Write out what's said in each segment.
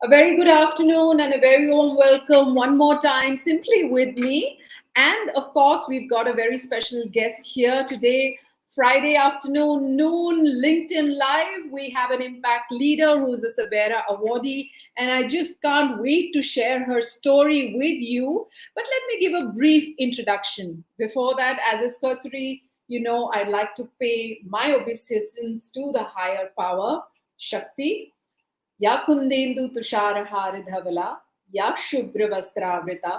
A very good afternoon and a very warm welcome one more time, simply with me. And of course, we've got a very special guest here today. Friday afternoon, noon, LinkedIn Live. We have an impact leader who's a SABERA Awardee, and I just can't wait to share her story with you. But let me give a brief introduction. Before that, as is cursory, I'd like to pay my obeisance to the higher power, Shakti. या कुंदेन्दु तुषारहार धवला या शुभ्र वस्त्रावृता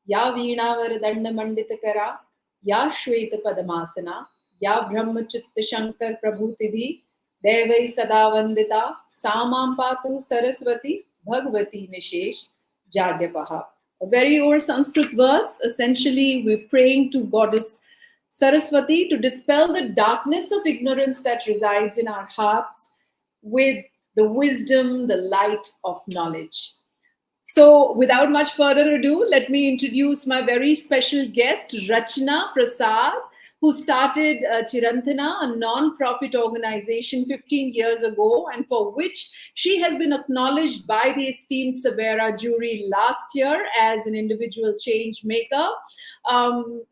या वीणावर दंड मंडित करा या श्वेत पद्मासना या ब्रह्मचित्त शंकर प्रभूतिभि देवै सदा वंदिता सामां पातु Saraswati Bhagwati निशेष जाड्यपहा. A very old Sanskrit verse. Essentially, we're praying to Goddess Saraswati to dispel the darkness of ignorance that resides in our hearts with the wisdom, the light of knowledge. So, without much further ado, let me introduce my very special guest, Rachna Prasad, who started Chirantana, a non-profit organization 15 years ago, and for which she has been acknowledged by the esteemed SABERA jury last year as an individual change maker.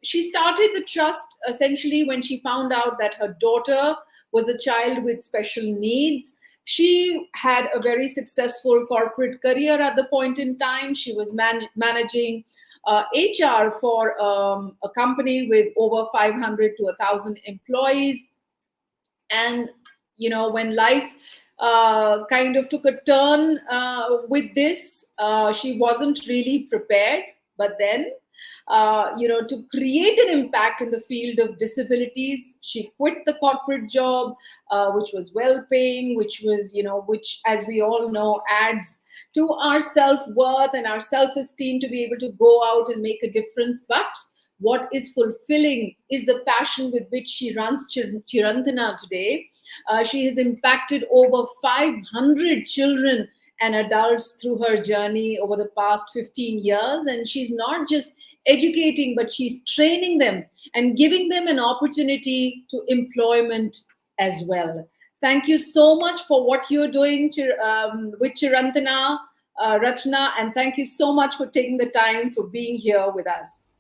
She started the trust essentially when she found out that her daughter was a child with special needs. She had a very successful corporate career at the point in time. She was managing HR for a company with over 500 to 1,000 employees. And, when life kind of took a turn with this, she wasn't really prepared. But then, to create an impact in the field of disabilities, she quit the corporate job, which was well-paying, which, as we all know, adds to our self-worth and our self-esteem to be able to go out and make a difference. But what is fulfilling is the passion with which she runs Chirantana today. She has impacted over 500 children and adults through her journey over the past 15 years. And she's not just educating, but she's training them and giving them an opportunity to employment as well. Thank you so much for what you're doing with Chirantana, Rachna, and thank you so much for taking the time for being here with us.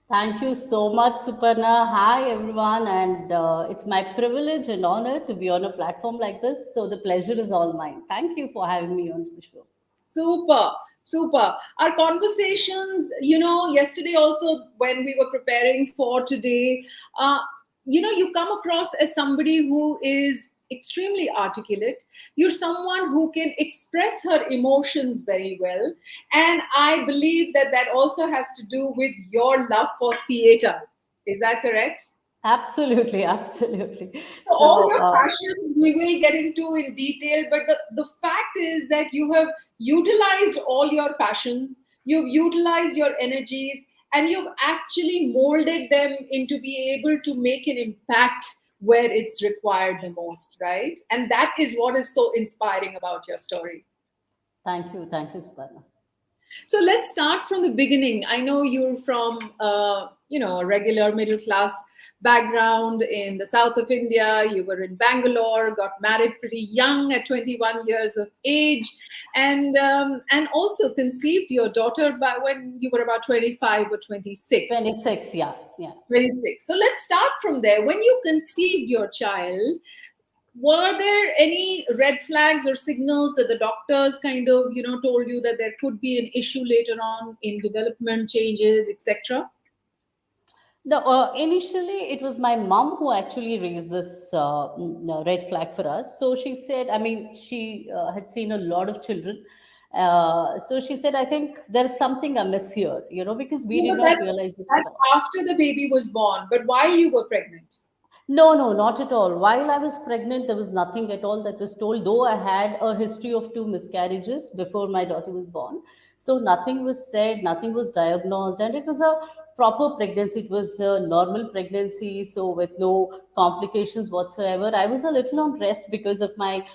Thank you so much, Suparnaa. Hi, everyone. And it's my privilege and honor to be on a platform like this. So the pleasure is all mine. Thank you for having me on the show. Super, super. Our conversations, yesterday also when we were preparing for today, you come across as somebody who is extremely articulate. You're someone who can express her emotions very well. And I believe that that also has to do with your love for theater. Is that correct? Absolutely, absolutely. So all your passions we will get into in detail, but the fact is that you have utilized all your passions, you've utilized your energies, and you've actually molded them into being able to make an impact where it's required the most, right? And that is what is so inspiring about your story. Thank you, Suparnaa. So let's start from the beginning. I know you're from, a regular middle class background in the south of India. You were in Bangalore, got married pretty young at 21 years of age, and also conceived your daughter by when you were about 25 or 26. 26, yeah. 26. So let's start from there. When you conceived your child, were there any red flags or signals that the doctors kind of, told you that there could be an issue later on in development changes, etc.? Initially, it was my mom who actually raised this red flag for us. So she said, she had seen a lot of children. So she said, I think there's something amiss here, because we did not realize it. That's after the baby was born, but while you were pregnant? No, not at all. While I was pregnant, there was nothing at all that was told, though I had a history of 2 miscarriages before my daughter was born. So nothing was said, nothing was diagnosed, and it was a proper pregnancy. It was a normal pregnancy, so with no complications whatsoever. I was a little on rest because of my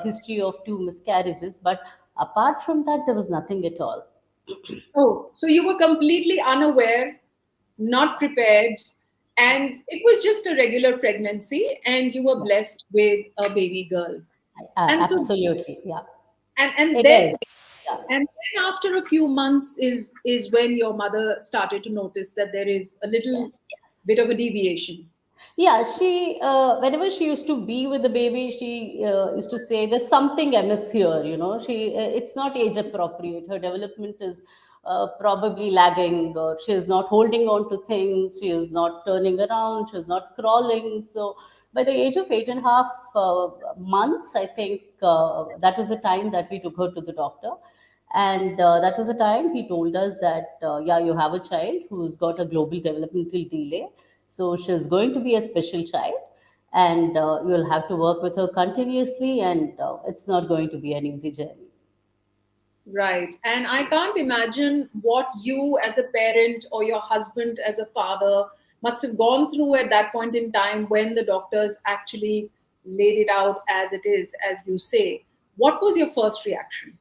history of 2 miscarriages, but apart from that, there was nothing at all. Oh, so you were completely unaware, not prepared, and Yes. it was just a regular pregnancy, and you were blessed with a baby girl. And so, Absolutely, yeah. and It then is. Yeah. And then after a few months is when your mother started to notice that there is a little Yes. bit of a deviation. Yeah, she whenever she used to be with the baby, she used to say, "There's something amiss here." You know, it's not age appropriate. Her development is probably lagging, or she is not holding on to things. She is not turning around. She is not crawling. So, by the age of 8.5 months, I think that was the time that we took her to the doctor. And that was the time he told us that, yeah, you have a child who's got a global developmental delay. So she's going to be a special child, and you'll have to work with her continuously, and it's not going to be an easy journey. Right. And I can't imagine what you as a parent or your husband as a father must have gone through at that point in time when the doctors actually laid it out as it is, as you say. What was your first reaction?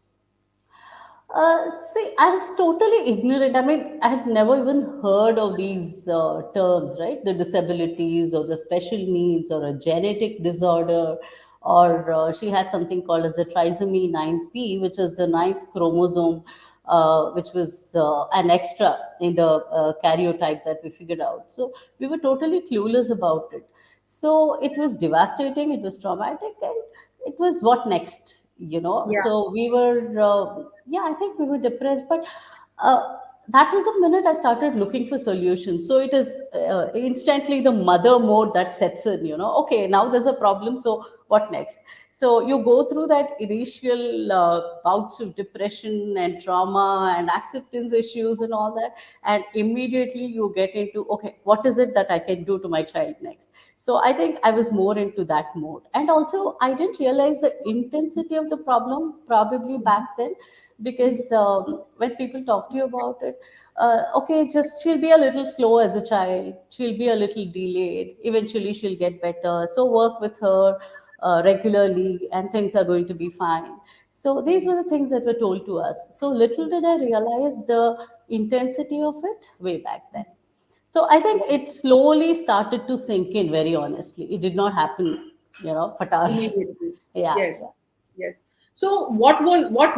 See, I was totally ignorant. I mean, I had never even heard of these terms, right? The disabilities or the special needs or a genetic disorder, or she had something called as the trisomy 9p, which is the ninth chromosome, which was an extra in the karyotype that we figured out. So we were totally clueless about it. So it was devastating, it was traumatic, and it was what next, you know? Yeah. So we were, yeah, I think we were depressed, but uh, that was the minute I started looking for solutions. So it is instantly the mother mode that sets in, you know? Okay, now there's a problem, so what next? So you go through that initial bouts of depression and trauma and acceptance issues and all that, and immediately you get into, okay, what is it that I can do to my child next? So I think I was more into that mode, and also I didn't realize the intensity of the problem probably back then, because when people talk to you about it, okay, just she'll be a little slow as a child, she'll be a little delayed, eventually she'll get better, so work with her regularly and things are going to be fine. So these were the things that were told to us. So little did I realize the intensity of it way back then. So I think it slowly started to sink in, very honestly. It did not happen, fatar. Immediately. Yeah, yeah. Yes. Yes. So what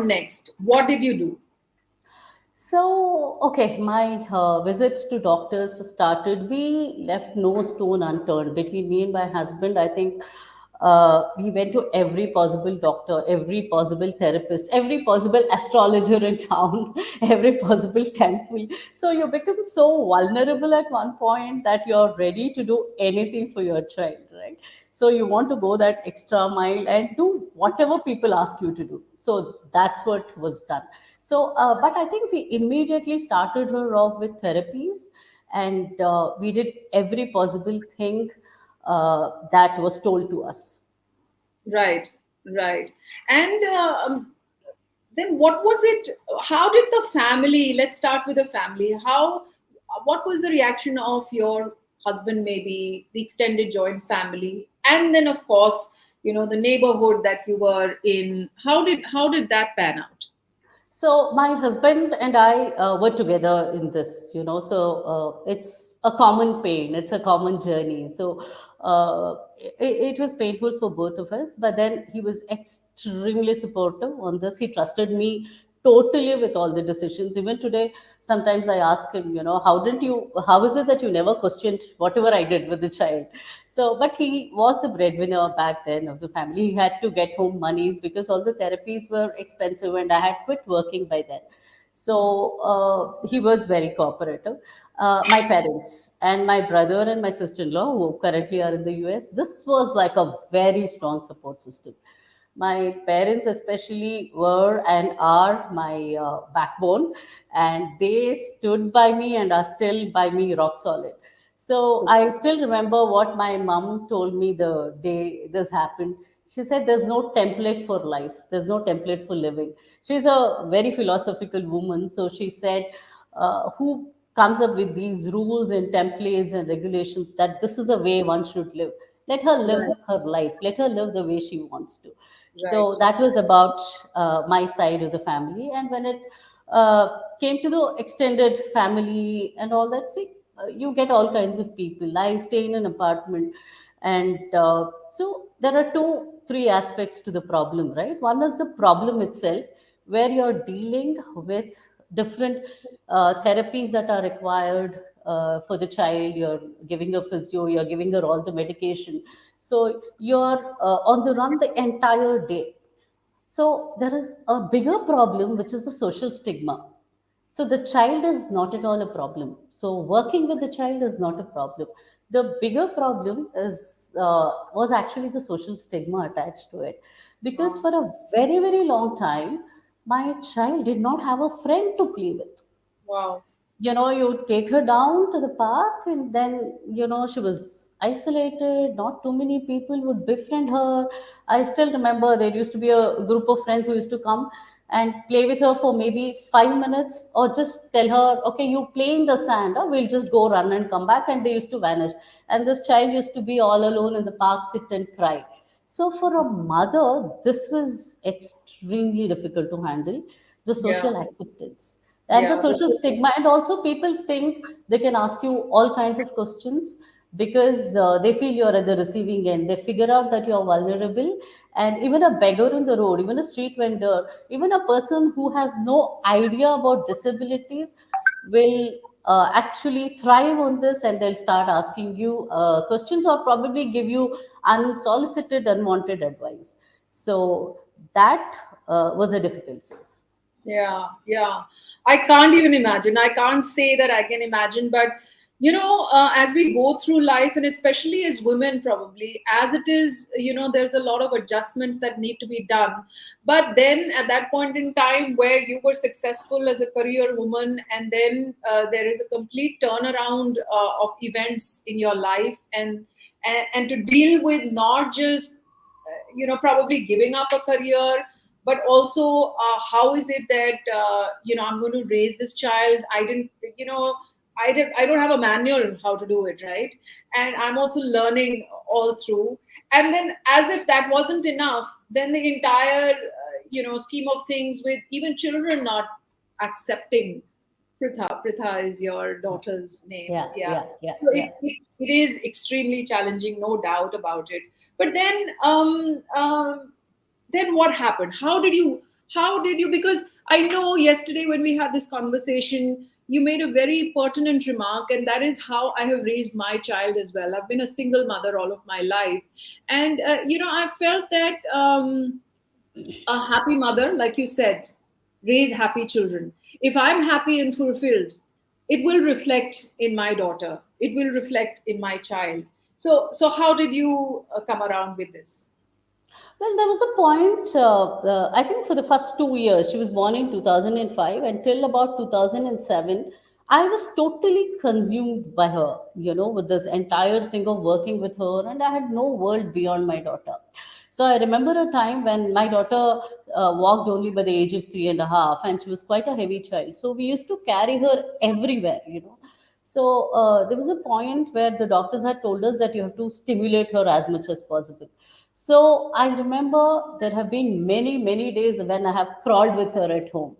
next? What did you do? So, okay, my visits to doctors started. We left no stone unturned. Between me and my husband, I think we went to every possible doctor, every possible therapist, every possible astrologer in town, every possible temple. So you become so vulnerable at one point that you're ready to do anything for your child, right? So you want to go that extra mile and do whatever people ask you to do. So that's what was done. So, but I think we immediately started her off with therapies, and we did every possible thing that was told to us. Right. Right. And then what was it? How did the family? Let's start with the family. What was the reaction of your husband, maybe the extended joint family, and then of course, the neighborhood that you were in. How did that pan out? So my husband and I were together in this, so it's a common pain, it's a common journey. So it was painful for both of us, but then he was extremely supportive on this. He trusted me totally with all the decisions. Even today, sometimes I ask him, how is it that you never questioned whatever I did with the child? So, but he was the breadwinner back then of the family. He had to get home monies because all the therapies were expensive, and I had quit working by then. So he was very cooperative. My parents and my brother and my sister-in-law, who currently are in the US, this was like a very strong support system. My parents, especially, were and are my backbone, and they stood by me and are still by me rock solid. So So, I still remember what my mom told me the day this happened. She said, "There's no template for life. There's no template for living." She's a very philosophical woman. So she said, "Who comes up with these rules and templates and regulations that this is a way one should live? Let her live right. her life. Let her live the way she wants to." Right. So that was about my side of the family. And when it came to the extended family and all that, see, you get all kinds of people. I stay in an apartment, and so there are two, three aspects to the problem, right? One is the problem itself, where you're dealing with different therapies that are required for the child. You're giving a physio, you're giving her all the medication. So you're on the run the entire day. So there is a bigger problem, which is the social stigma. So the child is not at all a problem. So working with the child is not a problem. The bigger problem is was actually the social stigma attached to it, because Wow. for a very very long time, my child did not have a friend to play with. Wow. You take her down to the park, and then she was isolated. Not too many people would befriend her. I still remember there used to be a group of friends who used to come and play with her for maybe 5 minutes, or just tell her, okay, you play in the sand, or we'll just go run and come back, and they used to vanish. And this child used to be all alone in the park, sit and cry. So for a mother, this was extremely difficult to handle, the Yeah. social acceptance and the Yeah. social stigma. And also people think they can ask you all kinds of questions, because they feel you're at the receiving end. They figure out that you're vulnerable. And even a beggar on the road, even a street vendor, even a person who has no idea about disabilities will actually thrive on this, and they'll start asking you questions, or probably give you unsolicited unwanted advice. So that was a difficult phase. Yeah, yeah. I can't even imagine. I can't say that I can imagine, but as we go through life, and especially as women, probably as it is, there's a lot of adjustments that need to be done. But then at that point in time where you were successful as a career woman, and then there is a complete turnaround of events in your life, and to deal with not just probably giving up a career, but also how is it that I'm going to raise this child. I didn't you know I don't have a manual how to do it, right? And I'm also learning all through. And then, as if that wasn't enough, then the entire scheme of things, with even children not accepting. Pritha is your daughter's name. Yeah, Yeah. yeah, yeah, So yeah. it is extremely challenging, no doubt about it. But then what happened? How did you, because I know yesterday when we had this conversation, you made a very pertinent remark, and that is how I have raised my child as well. I've been a single mother all of my life. And I felt that a happy mother, like you said, raise happy children. If I'm happy and fulfilled, it will reflect in my daughter, it will reflect in my child. So how did you come around with this? Well, there was a point, I think for the first 2 years, she was born in 2005, until about 2007, I was totally consumed by her, with this entire thing of working with her, and I had no world beyond my daughter. So I remember a time when my daughter walked only by the age of 3.5, and she was quite a heavy child. So we used to carry her everywhere. So there was a point where the doctors had told us that you have to stimulate her as much as possible. So I remember there have been many, many days when I have crawled with her at home.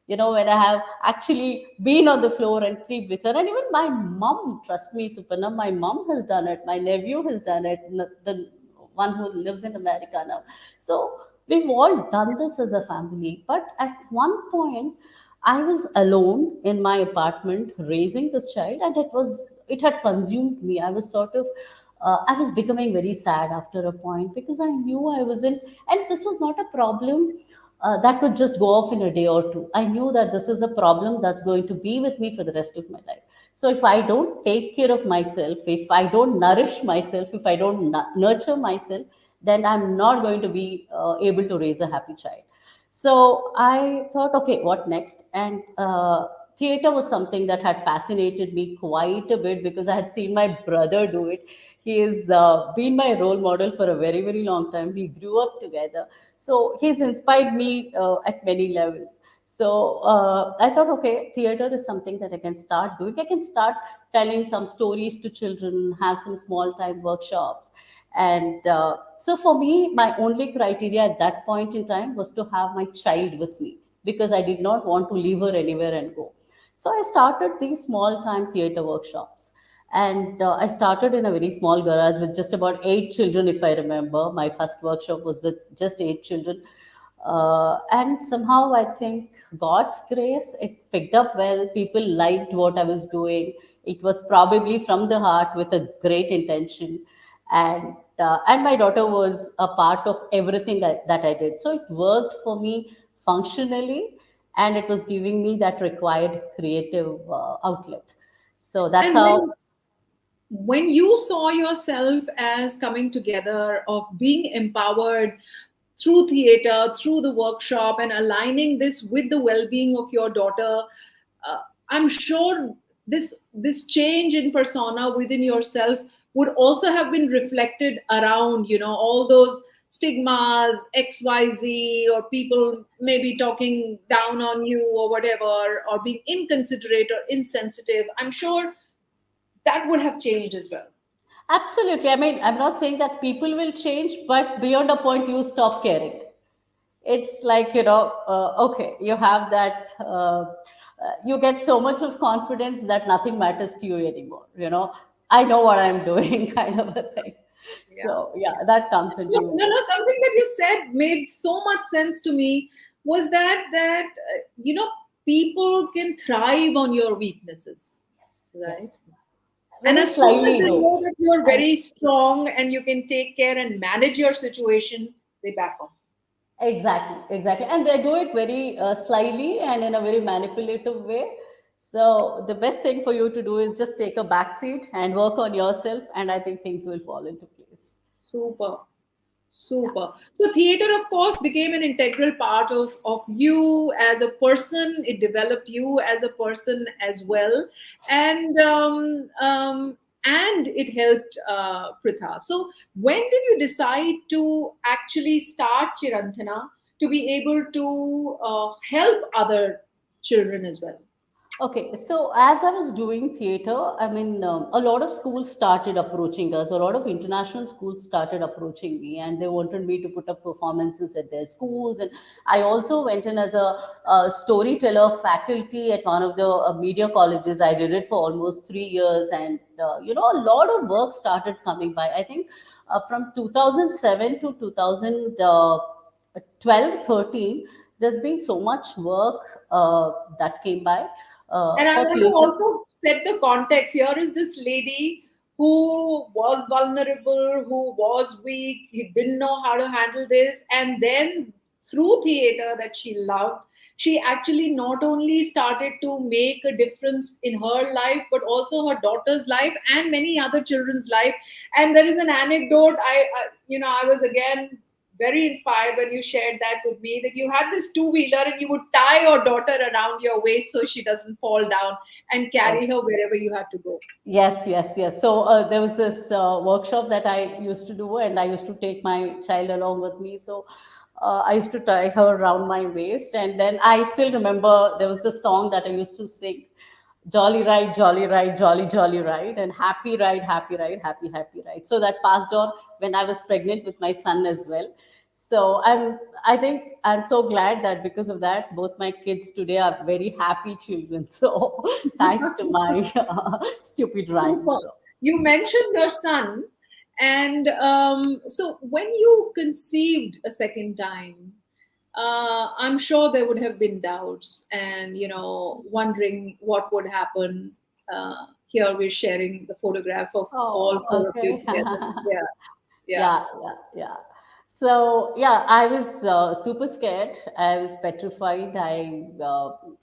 When I have actually been on the floor and creeped with her. And even my mom, trust me, Suparna, my mom has done it. My nephew has done it, the one who lives in America now. So we've all done this as a family. But at one point, I was alone in my apartment raising this child, and it had consumed me. I was becoming very sad after a point, because I knew I wasn't, and this was not a problem that would just go off in a day or two. I knew that this is a problem that's going to be with me for the rest of my life. So if I don't take care of myself, if I don't nourish myself, if I don't nurture myself, then I'm not going to be able to raise a happy child. So I thought, okay, what next? And theater was something that had fascinated me quite a bit, because I had seen my brother do it. He has been my role model for a very, very long time. We grew up together. So he's inspired me at many levels. So I thought, okay, theater is something that I can start doing. I can start telling some stories to children, have some small time workshops. And so for me, my only criteria at that point in time was to have my child with me, because I did not want to leave her anywhere and go. So I started these small time theater workshops. And I started in a very small garage with just about 8 children, if I remember. My first workshop was with just 8 children. And somehow I think God's grace, it picked up well. People liked what I was doing. It was probably from the heart with a great intention. And my daughter was a part of everything that I did. So it worked for me functionally, and it was giving me that required creative outlet. So that's And how. when you saw yourself as coming together of being empowered through theater, through the workshop, and aligning this with the well-being of your daughter, uh, I'm sure this change in persona within yourself would also have been reflected around, all those stigmas, XYZ, or people maybe talking down on you or whatever, or being inconsiderate or insensitive. I'm sure that would have changed as well. Absolutely. I mean, I'm not saying that people will change, but beyond a point, you stop caring. It's like, okay, you have that, you get so much of confidence that nothing matters to you anymore. I know what I'm doing, kind of a thing. Yeah. So, yeah, that comes into. No, no. Something that you said made so much sense to me was that people can thrive on your weaknesses, Yes, right? yes. And Very as soon as slyly, they though. know that you're And very strong and you can take care and manage your situation, they back off. exactly, exactly. And they do it very slyly and in a very manipulative way. So, the best thing for you to do is just take a back seat and work on yourself, and I think things will fall into place. Super. Yeah. Super. So theater, of course, became an integral part of you as a person. It developed you as a person as well, and it helped Pritha. So when did you decide to actually start Chiranthana to be able to help other children as well? Okay, so as I was doing theater, I mean, a lot of schools started approaching us. A lot of international schools started approaching me, and they wanted me to put up performances at their schools. And I also went in as a storyteller faculty at one of the media colleges. I did it for almost 3 years, and a lot of work started coming by. I think from 2007 to 2012, 13, there's been so much work that came by And I for want to theater. also set the context. Here is this lady who was vulnerable, who was weak, he didn't know how to handle this. And then through theater that she loved, she actually not only started to make a difference in her life, but also her daughter's life and many other children's life. And there is an anecdote. I was again very inspired when you shared that with me, that you had this two-wheeler and you would tie your daughter around your waist so she doesn't fall down and Yes. carry her wherever you had to go. Yes, yes, yes. So there was this workshop that I used to do, and I used to take my child along with me. So I used to tie her around my waist, and then I still remember there was this song that I used to sing: "Jolly ride, jolly ride, jolly jolly ride," and happy ride, happy happy ride. So that passed on when I was pregnant with my son as well. So I think I'm so glad that because of that, both my kids today are very happy children. So thanks to my stupid rhyme. Super. So You mentioned your son, and so when you conceived a second time, I'm sure there would have been doubts and wondering what would happen. Here we're sharing the photograph of all oh, four of you okay. together. Yeah, yeah. Yeah, yeah, yeah. So yeah, I was super scared. I was petrified. I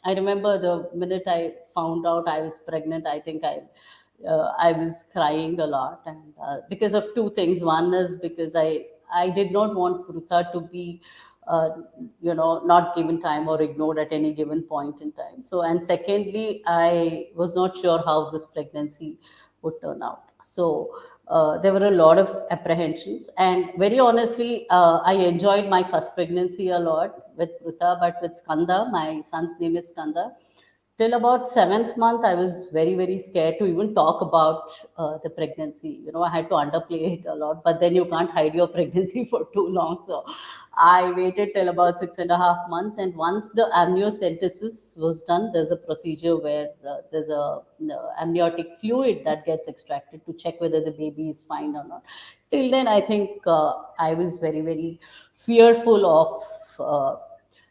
remember the minute I found out I was pregnant. I think I was crying a lot, and because of two things. One is because I did not want Prutha to be uh, not given time or ignored at any given point in time. So, and secondly, I was not sure how this pregnancy would turn out. So there were a lot of apprehensions, and very honestly, I enjoyed my first pregnancy a lot with Prutha, but with Skanda, my son's name is Skanda. till about seventh month, I was very, very scared to even talk about the pregnancy. I had to underplay it a lot, but then you can't hide your pregnancy for too long. So I waited till about 6.5 months, and once the amniocentesis was done, there's a procedure where there's a amniotic fluid that gets extracted to check whether the baby is fine or not. Till then, I think I was very, very fearful of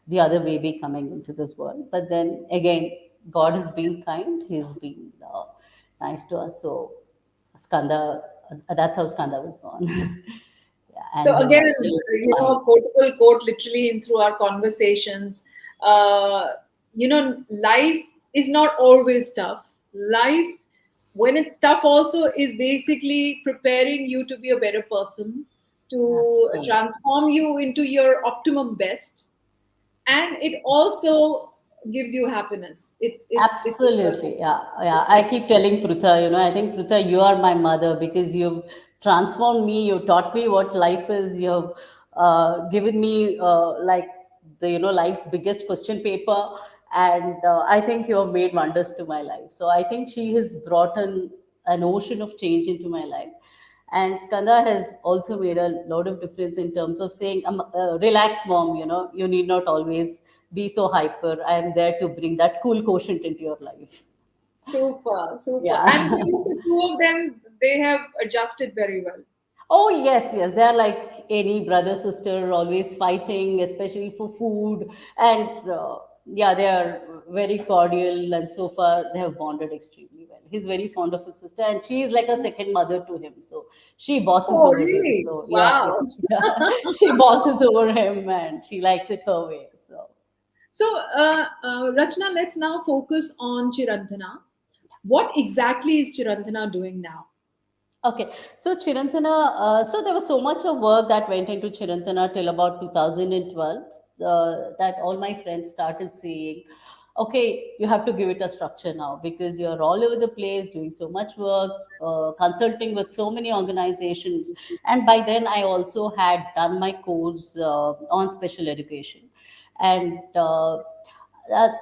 the other baby coming into this world. But then again, God has been kind. He's been nice to us. So Skanda, that's how Skanda was born. Yeah, So and he's again, absolutely fine. a quotable quote literally in through our conversations. Uh, Life is not always tough. Life, when it's tough, also is basically preparing you to be a better person, to Absolutely. transform you into your optimum best, and it also gives you happiness. It's Absolutely. Yeah. Yeah. I keep telling Prutha, I think, Prutha, you are my mother because you've transformed me. You taught me what life is. You've given me life's biggest question paper. And I think you have made wonders to my life. So I think she has brought an ocean of change into my life. And Skanda has also made a lot of difference in terms of saying, relax, mom, you need not always be so hyper. I am there to bring that cool quotient into your life. super, super. And Yeah. between the two of them, they have adjusted very well. Oh, yes, yes. They're like any brother, sister, always fighting, especially for food. And yeah, they are very cordial. And so far, they have bonded extremely well. He's very fond of his sister, and she is like a second mother to him. So she bosses Oh, over him. really? So, yeah, Wow. yeah. She bosses over him, and she likes it her way. So, So, Rachna, let's now focus on Chirantana. What exactly is Chirantana doing now? okay, so Chirantana, so there was so much of work that went into Chirantana till about 2012 that all my friends started saying, okay, you have to give it a structure now because you're all over the place doing so much work, consulting with so many organizations. And by then, I also had done my course on special education. And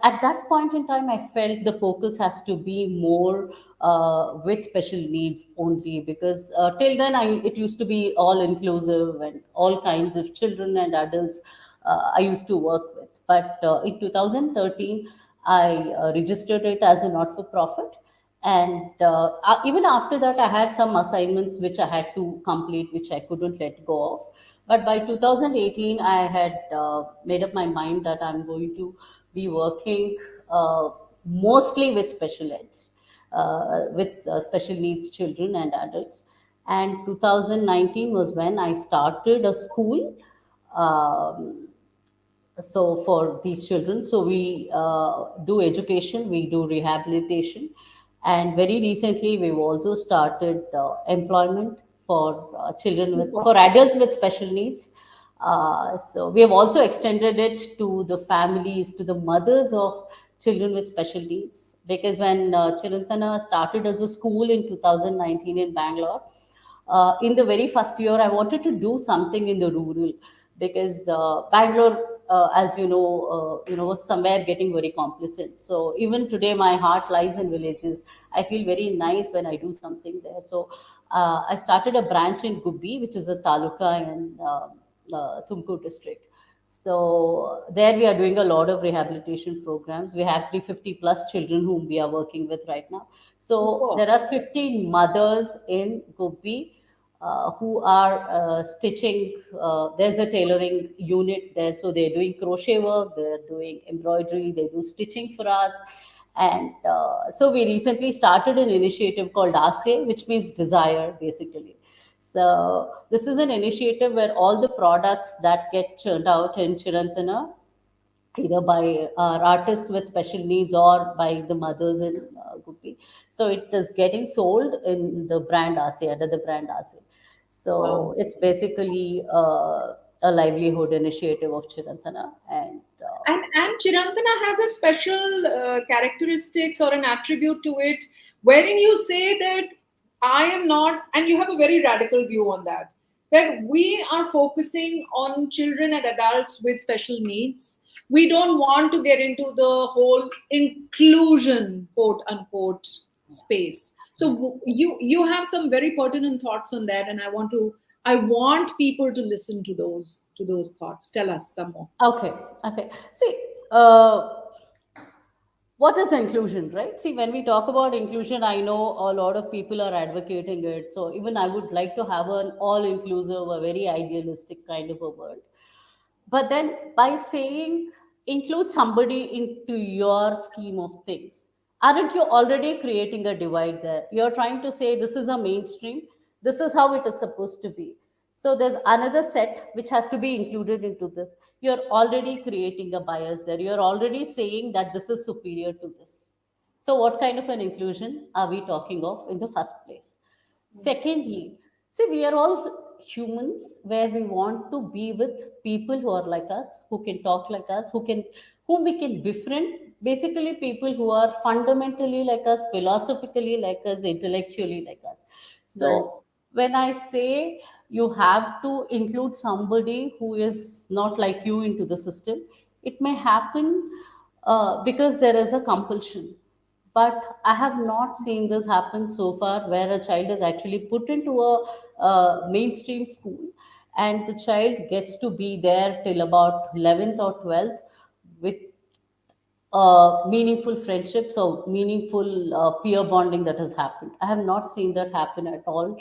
at that point in time, I felt the focus has to be more with special needs only because till then it used to be all inclusive and all kinds of children and adults I used to work with. But in 2013, I registered it as a not for profit. And even after that, I had some assignments which I had to complete, which I couldn't let go of. But by 2018, I had made up my mind that I'm going to be working mostly with special eds, with special needs children and adults. And 2019 was when I started a school. Um, so for these children, so we do education, we do rehabilitation, and very recently we've also started employment for children with for adults with special needs. So we have also extended it to the families, to the mothers of children with special needs, because when Chirantana started as a school in 2019 in Bangalore, in the very first year, I wanted to do something in the rural because Bangalore, as was somewhere getting very complacent. So even today, my heart lies in villages. I feel very nice when I do something there. So I started a branch in Gubbi, which is a taluka in Tumkur district. So there we are doing a lot of rehabilitation programs. We have 350 plus children whom we are working with right now. So Super. there are 15 mothers in Gubbi who are stitching. There's a tailoring unit there, so they're doing crochet work, they're doing embroidery, they do stitching for us. And so we recently started an initiative called ASE, which means desire, basically. So this is an initiative where all the products that get churned out in Chirantana, either by our artists with special needs or by the mothers in Guppy. So it is getting sold in the brand Ase, under the brand Ase. Wow. So it's basically a livelihood initiative of Chirantana. And And Chirantana has a special characteristics or an attribute to it, wherein you say that I am not, and you have a very radical view on that we are focusing on children and adults with special needs. We don't want to get into the whole inclusion, quote unquote, space. So you have some very pertinent thoughts on that, and I want people to listen to those thoughts. Tell us some more. Okay, okay. See, uh, what is inclusion, right? See, when we talk about inclusion, I know a lot of people are advocating it. So even I would like to have an all inclusive, a very idealistic kind of a world. But then by saying include somebody into your scheme of things, aren't you already creating a divide there? You're trying to say this is a mainstream, this is how it is supposed to be. So there's another set which has to be included into this. You're already creating a bias there. You're already saying that this is superior to this. So what kind of an inclusion are we talking of in the first place? Secondly, see, we are all humans where we want to be with people who are like us, who can talk like us, whom we can befriend. Basically, people who are fundamentally like us, philosophically like us, intellectually like us. Right. So, when I say you have to include somebody who is not like you into the system, it may happen because there is a compulsion, but I have not seen this happen so far where a child is actually put into a mainstream school and the child gets to be there till about 11th or 12th with meaningful friendships or meaningful peer bonding that has happened. I have not seen that happen at all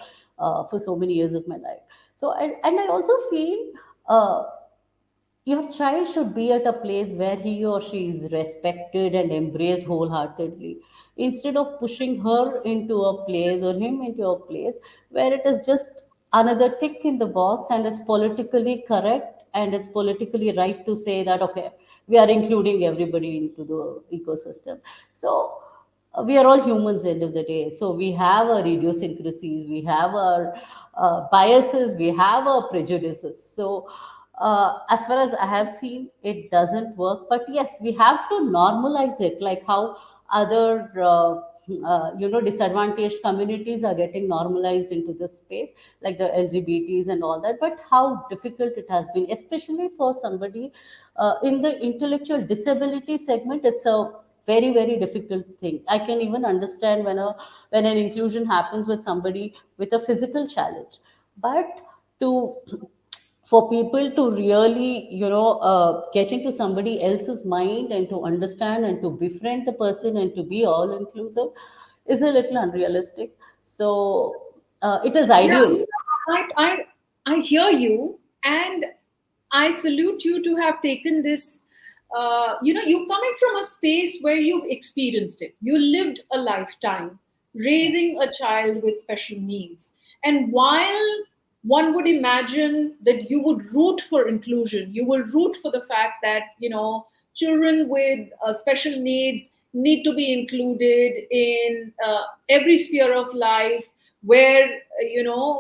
for so many years of my life. So, and I also feel uh, your child should be at a place where he or she is respected and embraced wholeheartedly, instead of pushing her into a place or him into a place where it is just another tick in the box and it's politically correct and it's politically right to say that, okay, we are including everybody into the ecosystem. So we are all humans end of the day, so we have our idiosyncrasies, we have our biases, we have our prejudices. So as far as I have seen, it doesn't work. But yes, we have to normalize it, like how other disadvantaged communities are getting normalized into this space, like the LGBTs and all that. But how difficult it has been, especially for somebody in the intellectual disability segment. It's a very very difficult thing. I can even understand when an inclusion happens with somebody with a physical challenge, but to for people to really get into somebody else's mind and to understand and to befriend the person and to be all inclusive is a little unrealistic. So it is Yeah, ideal. I hear you, and I salute you to have taken this. You coming from a space where you've experienced it. You lived a lifetime raising a child with special needs. And while one would imagine that you would root for inclusion, you will root for the fact that, children with special needs need to be included in every sphere of life where,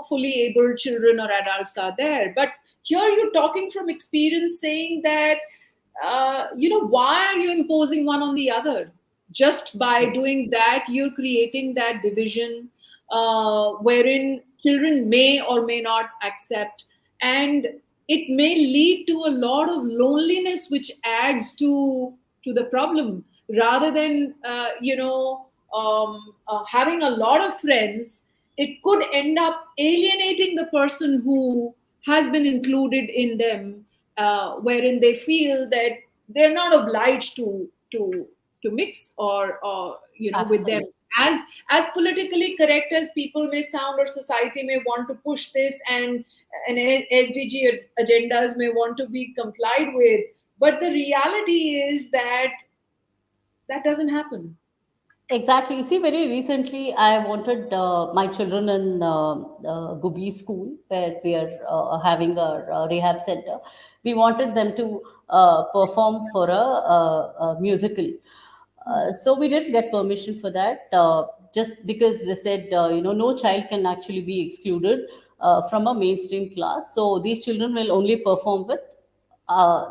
fully able children or adults are there. But here you're talking from experience, saying that, why are you imposing one on the other? Just by doing that, you're creating that division wherein children may or may not accept. And it may lead to a lot of loneliness, which adds to the problem, rather than, having a lot of friends. It could end up alienating the person who has been included in them, wherein they feel that they're not obliged to mix or with them. Absolutely. As politically correct as people may sound, or society may want to push this, and SDG agendas may want to be complied with, but the reality is that that doesn't happen. Exactly. You see, very recently, I wanted my children in Gubi school, where we are having a rehab center. We wanted them to perform for a musical. So we didn't get permission for that, just because they said, no child can actually be excluded from a mainstream class. So these children will only perform with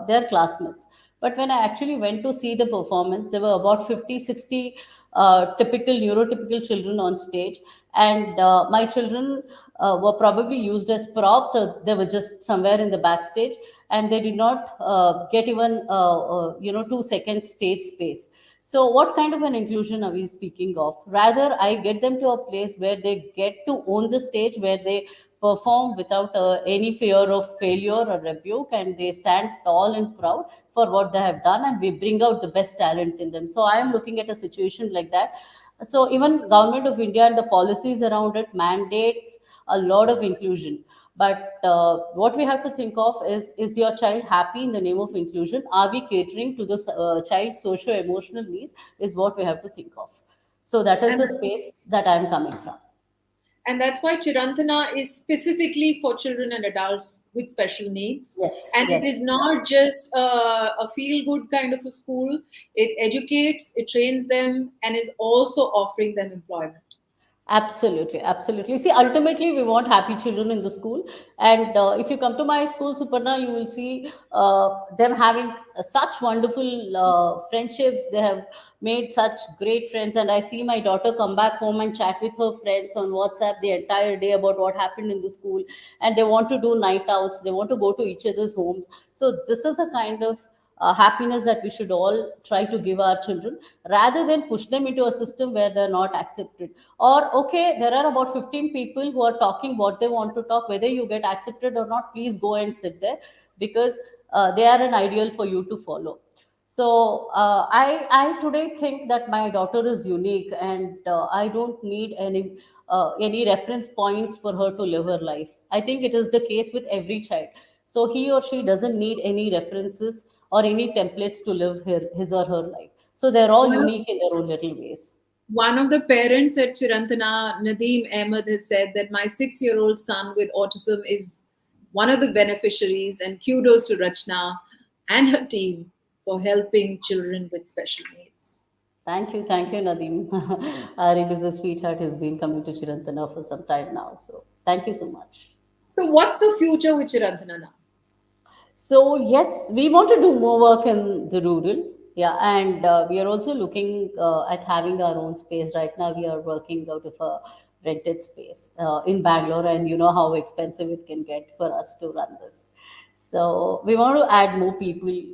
their classmates. But when I actually went to see the performance, there were about 50, 60 typical neurotypical children on stage. And my children were probably used as props, or they were just somewhere in the backstage, and they did not get even 2 seconds stage space. So what kind of an inclusion are we speaking of? Rather, I get them to a place where they get to own the stage, where they perform without any fear of failure or rebuke, and they stand tall and proud for what they have done, and we bring out the best talent in them. So I am looking at a situation like that. So even government of India and the policies around it mandates a lot of inclusion. But what we have to think of is your child happy in the name of inclusion? Are we catering to the child's socio emotional needs? Is what we have to think of. So that is And the space that I am coming from. that's why Chirantana is specifically for children and adults with special needs. Yes, And it is yes. not just a feel good kind of a school, it educates, it trains them, and is also offering them employment. Absolutely, absolutely. See, ultimately, we want happy children in the school. And if you come to my school, Suparna, you will see them having such wonderful friendships. They have made such great friends. And I see my daughter come back home and chat with her friends on WhatsApp the entire day about what happened in the school. And they want to do night outs, they want to go to each other's homes. So, this is a kind of happiness that we should all try to give our children, rather than push them into a system where they're not accepted. Or, okay, there are about 15 people who are talking what they want to talk, whether you get accepted or not, please go and sit there, because they are an ideal for you to follow. So I today think that my daughter is unique, and I don't need any reference points for her to live her life. I think it is the case with every child. So he or she doesn't need any references or any templates to live his or her life. So they're all One of, unique in their own little ways. one of the parents at Chirantana, Nadeem Ahmed, has said that my 6-year-old son with autism is one of the beneficiaries, and kudos to Rachna and her team for helping children with special needs. Thank you, Nadeem. Arif is a sweetheart. He's been coming to Chirantana for some time now. So thank you so much. So, what's the future with Chirantana now? So yes, we want to do more work in the rural. Yeah, and we are also looking at having our own space. Right now, we are working out of a rented space in Bangalore, and you know how expensive it can get for us to run this. So we want to add more people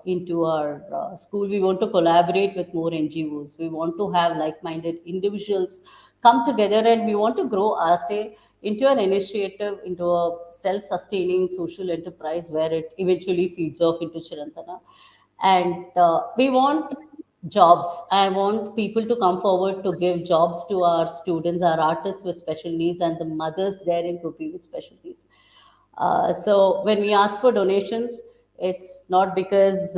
into our school. We want to collaborate with more NGOs. We want to have like-minded individuals come together, and we want to grow RSA into an initiative, into a self-sustaining social enterprise where it eventually feeds off into Chirantana. And we want jobs. I want people to come forward to give jobs to our students, our artists with special needs, and the mothers there in Rupi with special needs. So when we ask for donations, it's not because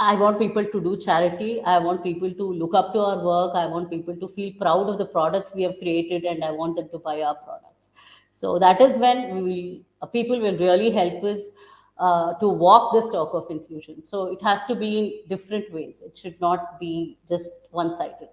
I want people to do charity. I want people to look up to our work. I want people to feel proud of the products we have created, and I want them to buy our products. So that is when people will really help us to walk this talk of inclusion. So it has to be in different ways. It should not be just one-sided.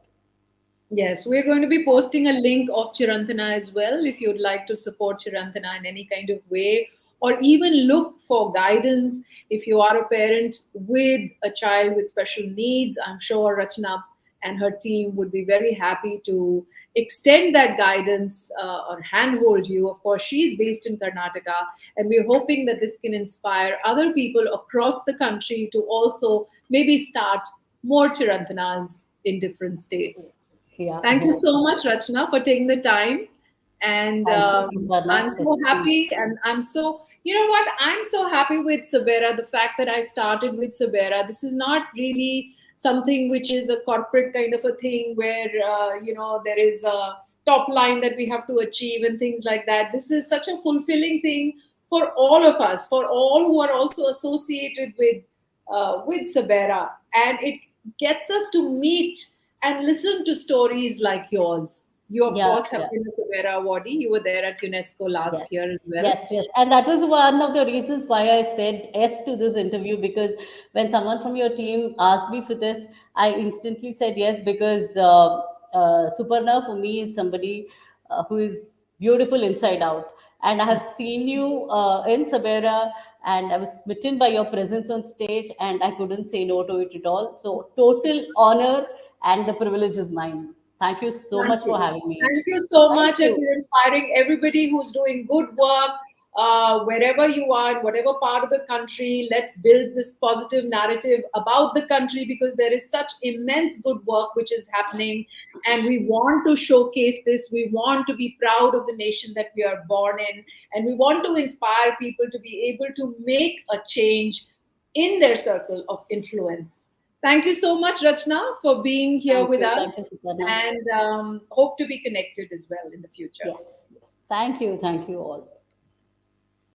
Yes, we're going to be posting a link of Chirantana as well if you'd like to support Chirantana in any kind of way, or even look for guidance if you are a parent with a child with special needs. I'm sure Rachna and her team would be very happy to extend that guidance or handhold you. Of course, she's based in Karnataka, and we're hoping that this can inspire other people across the country to also maybe start more Chirantanas in different states. Yeah, I Thank you hope. so much, Rachna, for taking the time. And Thank you, I'm Suparna. so It's been happy. And I'm so, you know what? I'm so happy with Sabera. The fact that I started with Sabera. This is not really something which is a corporate kind of a thing where, there is a top line that we have to achieve and things like that. This is such a fulfilling thing for all of us, for all who are also associated with Sabera. And it gets us to meet and listen to stories like yours. You, of yeah, course, have yeah. been a SABERA awardee. You were there at UNESCO last year Yes, as well. yes, yes. And that was one of the reasons why I said yes to this interview, because when someone from your team asked me for this, I instantly said yes, because Suparna for me is somebody who is beautiful inside out. And I have seen you in Sabera, and I was smitten by your presence on stage, and I couldn't say no to it at all. So, total honor, and the privilege is mine. Thank you so much for Wonderful. having me. Thank you so Thank much, and you. we're inspiring everybody who's doing good work, wherever you are, in whatever part of the country. Let's build this positive narrative about the country because there is such immense good work which is happening, and we want to showcase this. We want to be proud of the nation that we are born in, and we want to inspire people to be able to make a change in their circle of influence. Thank you so much, Rachna, for being here with Thank you, us, Suparna. and hope to be connected as well in the future. Yes, yes. Thank you all.